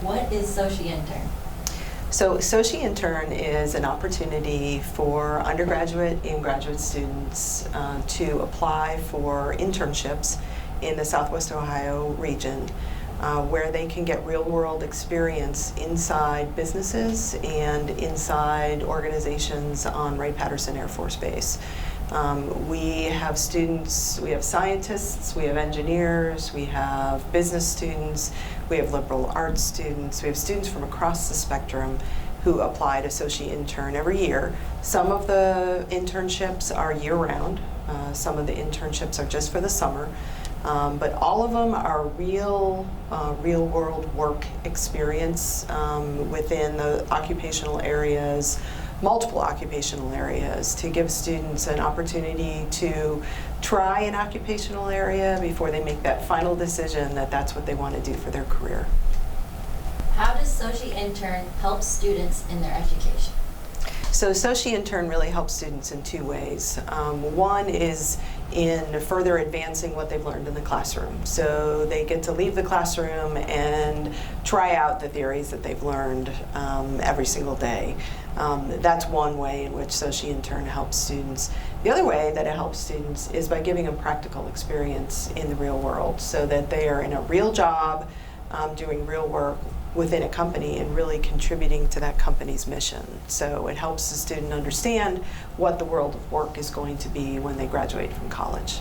What is SOCHEIntern? So SOCHEIntern is an opportunity for undergraduate and graduate students to apply for internships in the Southwestern Ohio region, where they can get real-world experience inside businesses and inside organizations on Wright-Patterson Air Force Base. We have students, we have scientists, we have engineers, we have business students, we have liberal arts students, we have students from across the spectrum who apply to SOCHEIntern every year. Some of the internships are year-round, some of the internships are just for the summer, but all of them are real-world work experience within the occupational areas, multiple occupational areas, to give students an opportunity to try an occupational area before they make that final decision that that's what they want to do for their career. How does SOCHEIntern help students in their education? So SOCHEIntern really helps students in two ways. One is in further advancing what they've learned in the classroom. So they get to leave the classroom and try out the theories that they've learned every single day. That's one way in which SOCHEIntern helps students. The other way that it helps students is by giving them practical experience in the real world, so that they are in a real job, doing real work within a company and really contributing to that company's mission. So it helps the student understand what the world of work is going to be when they graduate from college.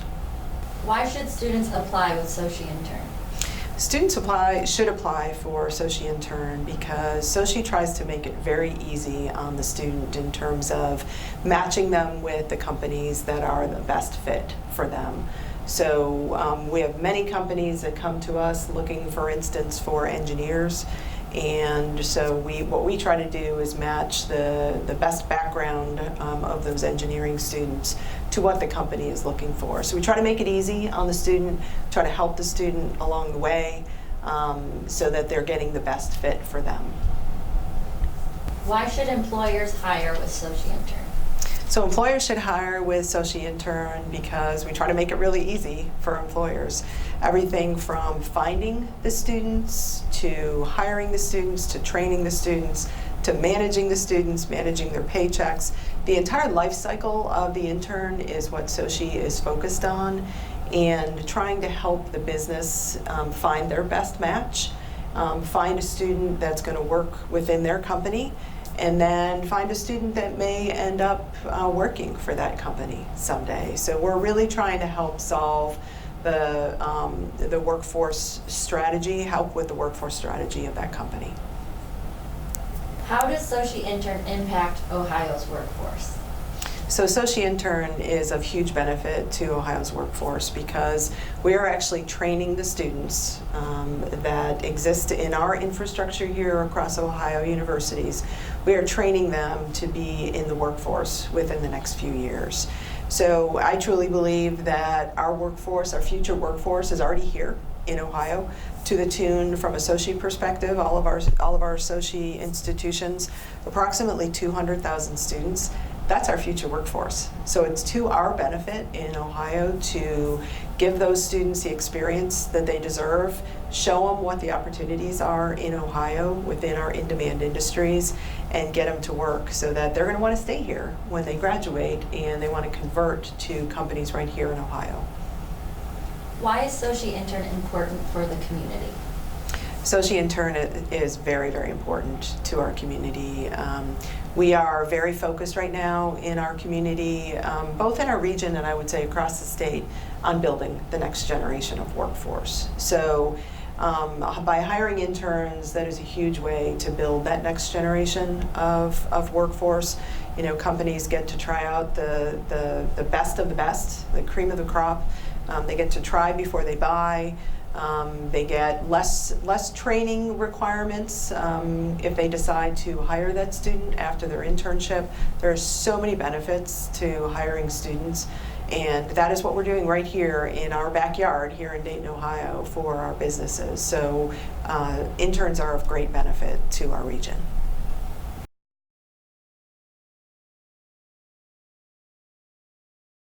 Why should students apply with SOCHEIntern? Students should apply for SOCHEIntern because SOCHE tries to make it very easy on the student in terms of matching them with the companies that are the best fit for them. So we have many companies that come to us looking, for instance, for engineers, and so what we try to do is match the best background of those engineering students to what the company is looking for. So we try to make it easy on the student, try to help the student along the way so that they're getting the best fit for them. Why should employers hire with SOCHEIntern? So employers should hire with SOCHEIntern because we try to make it really easy for employers. Everything from finding the students, to hiring the students, to training the students, to managing the students, managing their paychecks. The entire life cycle of the intern is what SOCHE is focused on, and trying to help the business find their best match, find a student that's going to work within their company, and then find a student that may end up working for that company someday. So we're really trying to help solve the workforce strategy, help with the workforce strategy of that company. How does SOCHEIntern impact Ohio's workforce? So SOCHEIntern is of huge benefit to Ohio's workforce because we are actually training the students that exist in our infrastructure here across Ohio universities. We are training them to be in the workforce within the next few years. So I truly believe that our workforce, our future workforce, is already here in Ohio, to the tune, from a SOCHE perspective, all of our SOCHE institutions, approximately 200,000 students. That's our future workforce. So it's to our benefit in Ohio to give those students the experience that they deserve, show them what the opportunities are in Ohio within our in-demand industries, and get them to work so that they're going to want to stay here when they graduate and they want to convert to companies right here in Ohio. Why is SOCHEIntern important for the community? SOCHEIntern is very, very important to our community. We are very focused right now in our community, both in our region and I would say across the state, on building the next generation of workforce. So by hiring interns, that is a huge way to build that next generation of workforce. You know, companies get to try out the best of the best, the cream of the crop. They get to try before they buy. They get less training requirements if they decide to hire that student after their internship. There are so many benefits to hiring students, and that is what we're doing right here in our backyard here in Dayton, Ohio for our businesses. So interns are of great benefit to our region.